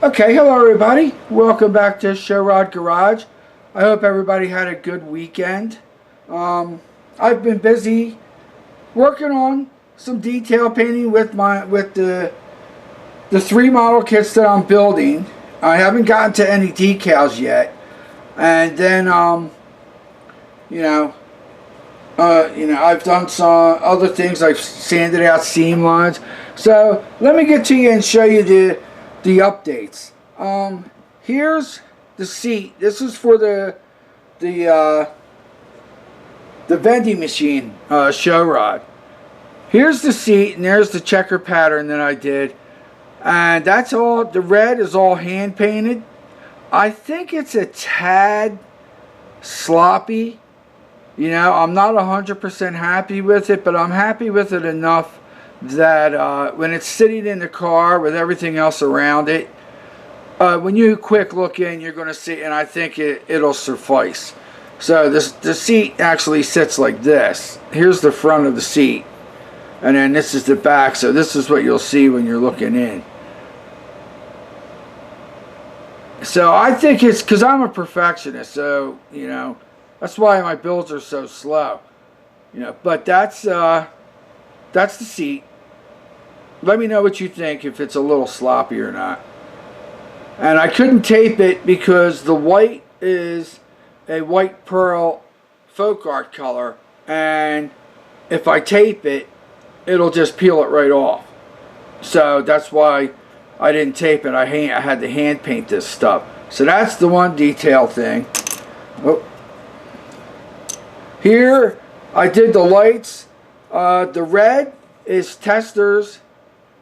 Okay, hello everybody. Welcome back to Show Rod Garage. I hope everybody had a good weekend. I've been busy working on some detail painting with the three model kits that I'm building. I haven't gotten to any decals yet, and then I've done some other things. I've sanded out seam lines. So let me get to you and show you the updates. Here's the seat. This is for the vending machine show rod. Here's the seat, and there's the checker pattern that I did, and that's all. The red is all hand painted. I think it's a tad sloppy. You know, I'm not 100% happy with it, but I'm happy with it enough that when it's sitting in the car with everything else around it, when you quick look in, you're going to see, and I think it'll suffice. So the seat actually sits like this. Here's the front of the seat, and then this is the back. So this is what you'll see when you're looking in. So I think it's because I'm a perfectionist, so you know that's why my builds are so slow. You know, but that's the seat. Let me know what you think, if it's a little sloppy or not. And I couldn't tape it because the white is a white pearl folk art color, and if I tape it, it'll just peel it right off. So that's why I didn't tape it. I had to hand paint this stuff. So that's the one detail thing. Oh. Here I did the lights. The red is Testors,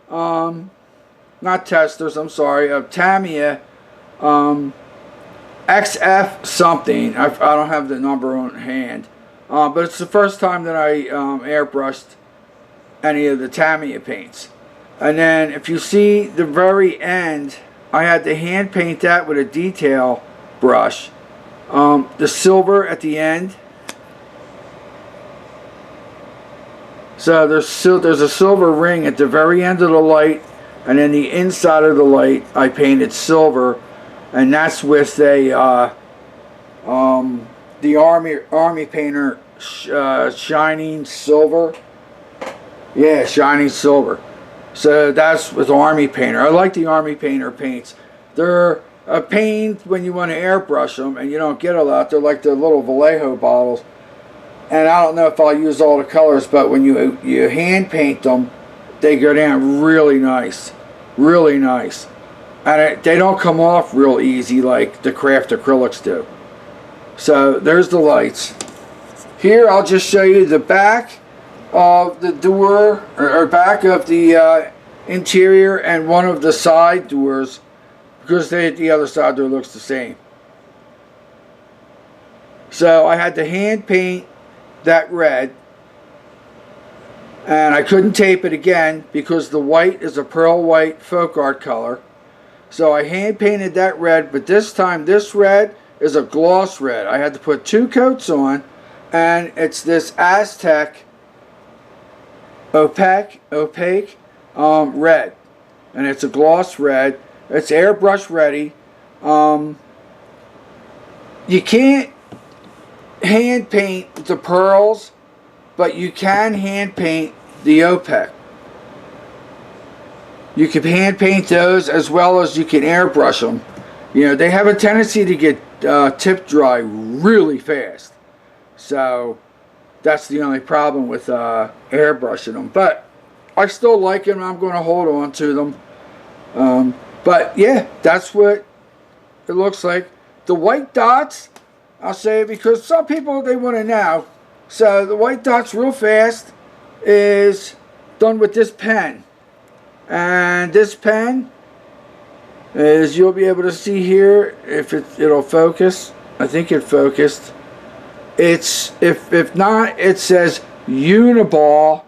not Testors, I'm sorry, of Tamiya XF something. I don't have the number on hand, but it's the first time that I airbrushed any of the Tamiya paints. And then if you see the very end, I had to hand paint that with a detail brush. The silver at the end. So there's a silver ring at the very end of the light, and then the inside of the light I painted silver, and that's with a the army painter shining silver. Yeah, shining silver. So that's with army painter. I like the army painter paints. They're a pain when you want to airbrush them, and you don't get a lot. They're like the little Vallejo bottles. And I don't know if I'll use all the colors, but when you hand paint them, they go down really nice. Really nice. And they don't come off real easy like the craft acrylics do. So there's the lights. Here I'll just show you the back of the door, or back of the interior, and one of the side doors, because the other side door looks the same. So I had to hand paint that red, and I couldn't tape it again because the white is a pearl white folk art color. So I hand painted that red, but this time this red is a gloss red. I had to put 2 coats on, and it's this Aztec opaque red, and it's a gloss red. It's airbrush ready. You can't hand paint the pearls, but you can hand paint the opaque. You can hand paint those as well as you can airbrush them. You know, they have a tendency to get tip dry really fast. So that's the only problem with airbrushing them. But I still like them. I'm going to hold on to them. But yeah, that's what it looks like. The white dots, I'll say, because some people, they want to know. So the white dots real fast is done with this pen. And this pen is, you'll be able to see here, if it'll focus. I think it focused. It's, if not, it says Uniball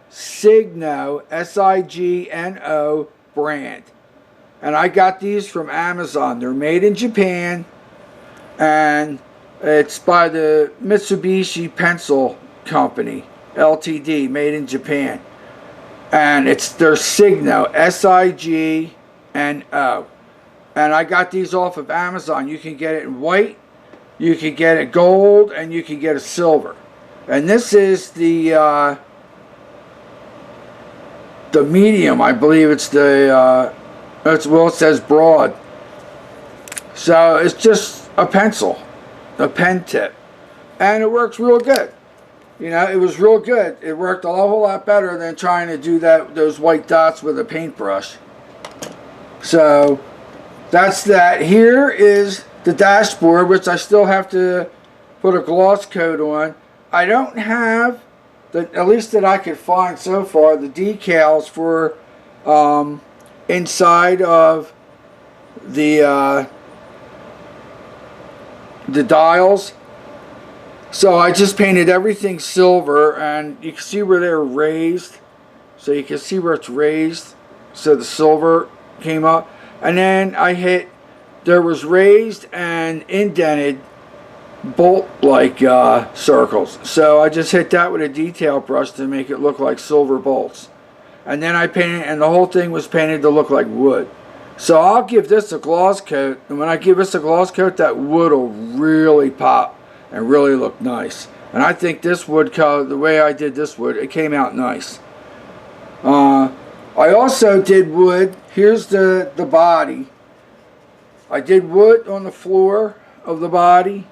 Signo, S-I-G-N-O brand. And I got these from Amazon. They're made in Japan, and it's by the Mitsubishi Pencil Company, Ltd., made in Japan. And it's their Signo, S-I-G-N-O. And I got these off of Amazon. You can get it in white, you can get it gold, and you can get it silver. And this is the medium. I believe it's the well, it says broad. So it's just a pencil, a pen tip, and it works real good. You know, it was real good. It worked a whole lot better than trying to do those white dots with a paintbrush. So that's that. Here is the dashboard, which I still have to put a gloss coat on. I don't have, at least that I could find so far, the decals for inside of the dials. So I just painted everything silver, and you can see where they're raised. So you can see where it's raised. So the silver came up. And then I hit, there was raised and indented bolt-like circles. So I just hit that with a detail brush to make it look like silver bolts. And then I painted, and the whole thing was painted to look like wood. So I'll give this a gloss coat, and when I give this a gloss coat, that wood will really pop and really look nice. And I think this wood color, the way I did this wood, it came out nice. I also did wood. Here's the body. I did wood on the floor of the body,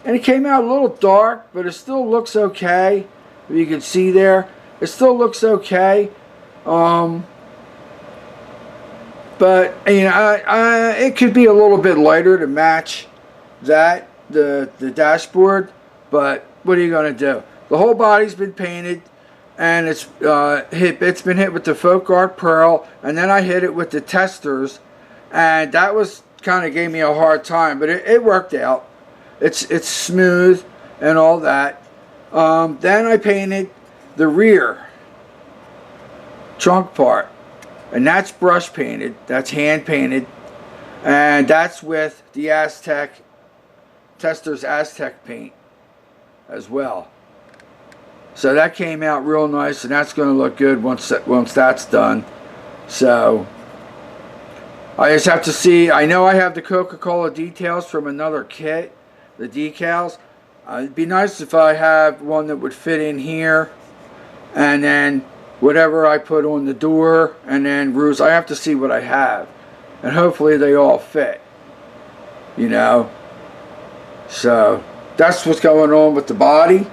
and it came out a little dark, but it still looks okay. If you can see there, it still looks okay. But you know, it could be a little bit lighter to match that the dashboard. But what are you gonna do? The whole body's been painted, and it's been hit with the Folk Art Pearl, and then I hit it with the testers, and that was kind of gave me a hard time, but it worked out. It's smooth and all that. Then I painted the rear trunk part, and that's brush painted, that's hand painted, and that's with the Aztec Testors Aztec paint as well. So that came out real nice, and that's going to look good once that's done. So I just have to see. I know I have the Coca-Cola details from another kit, the decals. It'd be nice if I have one that would fit in here, and then whatever I put on the door, and then roofs. I have to see what I have, and hopefully they all fit, you know. So that's what's going on with the body.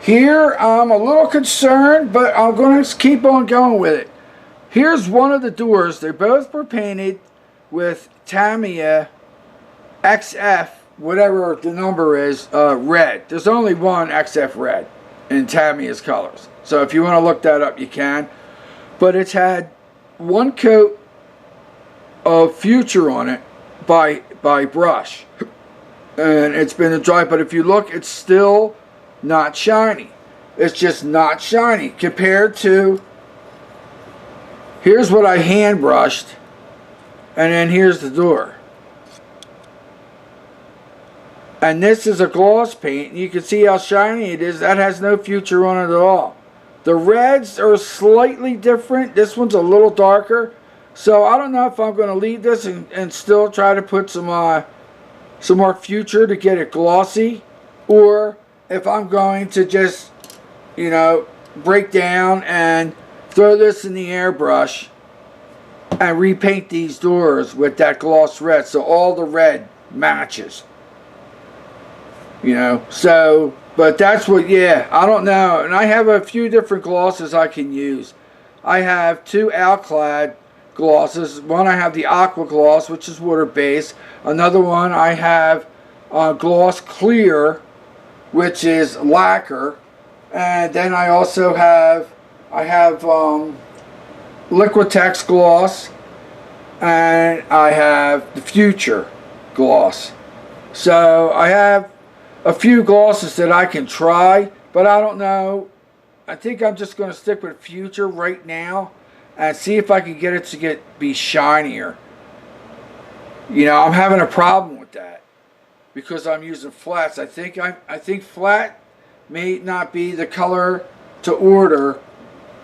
Here I'm a little concerned, but I'm going to keep on going with it. Here's one of the doors. They both were painted with Tamiya XF, whatever the number is, red. There's only one XF red in Tamiya's colors. So if you want to look that up, you can. But it's had one coat of Future on it by brush. And it's been dry, but if you look, it's still not shiny. It's just not shiny compared to, here's what I hand brushed, and then here's the door. And this is a gloss paint, and you can see how shiny it is. That has no Future on it at all. The reds are slightly different. This one's a little darker. So I don't know if I'm going to leave this and still try to put some more Future to get it glossy, or if I'm going to just, you know, break down and throw this in the airbrush and repaint these doors with that gloss red so all the red matches. You know, so, but that's what, yeah, I don't know. And I have a few different glosses I can use. I have two Alclad glosses. One I have the Aqua Gloss, which is water-based. Another one I have Gloss Clear, which is lacquer. And then I also have, Liquitex Gloss, and I have the Future Gloss. So I have a few glosses that I can try, but I don't know. I think I'm just going to stick with Future right now and see if I can get it to be shinier. You know, I'm having a problem with that because I'm using flats. I think flat may not be the color to order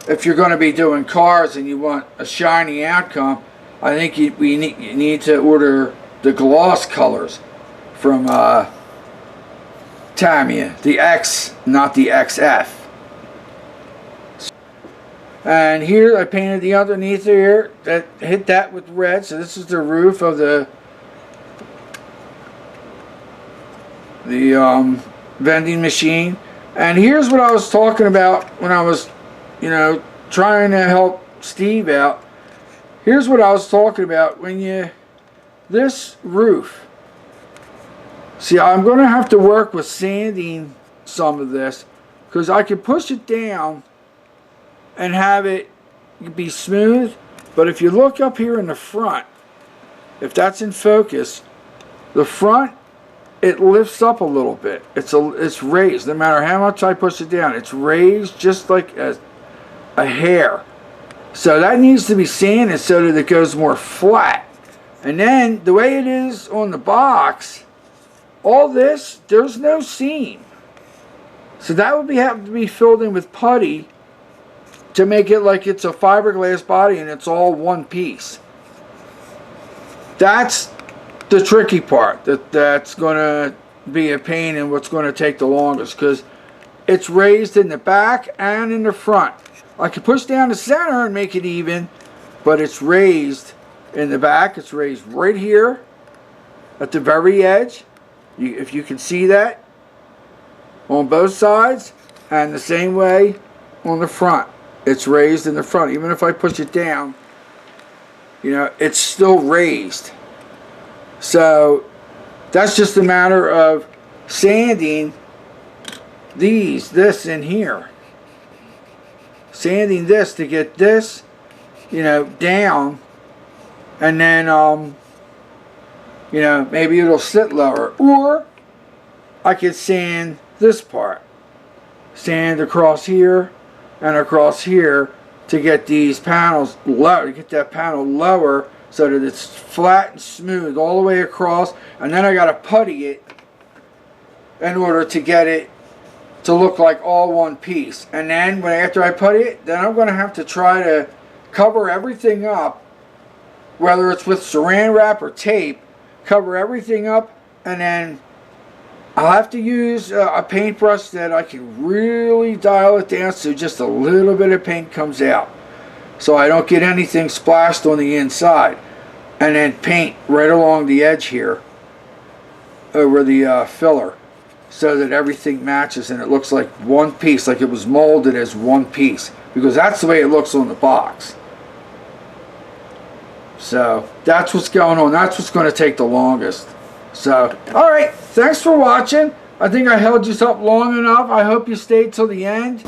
if you're going to be doing cars and you want a shiny outcome. I think you need to order the gloss colors from Tamiya, the X, not the XF. And here I painted the underneath here, that hit that with red. So this is the roof of the vending machine. And here's what I was talking about when I was, trying to help Steve out. Here's what I was talking about this roof. See, I'm going to have to work with sanding some of this, because I can push it down and have it be smooth. But if you look up here in the front, if that's in focus, the front, it lifts up a little bit. It's raised. No matter how much I push it down, it's raised just like a hair. So that needs to be sanded so that it goes more flat. And then the way it is on the box, all this, there's no seam. So that would have to be filled in with putty to make it like it's a fiberglass body and it's all one piece. That's the tricky part. That's going to be a pain and what's going to take the longest, because it's raised in the back and in the front. I can push down the center and make it even, but it's raised in the back. It's raised right here at the very edge. If you can see that on both sides, and the same way on the front. It's raised in the front. Even if I push it down, it's still raised. So that's just a matter of sanding this in here. Sanding this to get this, down, and then, maybe it'll sit lower. Or I could sand this part. Sand across here and across here to get these panels low, to get that panel lower so that it's flat and smooth all the way across. And then I got to putty it in order to get it to look like all one piece. And then after I putty it, then I'm going to have to try to cover everything up, whether it's with saran wrap or tape, cover everything up, and then I'll have to use a paintbrush that I can really dial it down so just a little bit of paint comes out, so I don't get anything splashed on the inside. And then paint right along the edge here over the filler so that everything matches and it looks like one piece, like it was molded as one piece, because that's the way it looks on the box. So that's what's going on. That's what's going to take the longest. So, alright, thanks for watching. I think I held you up long enough. I hope you stayed till the end.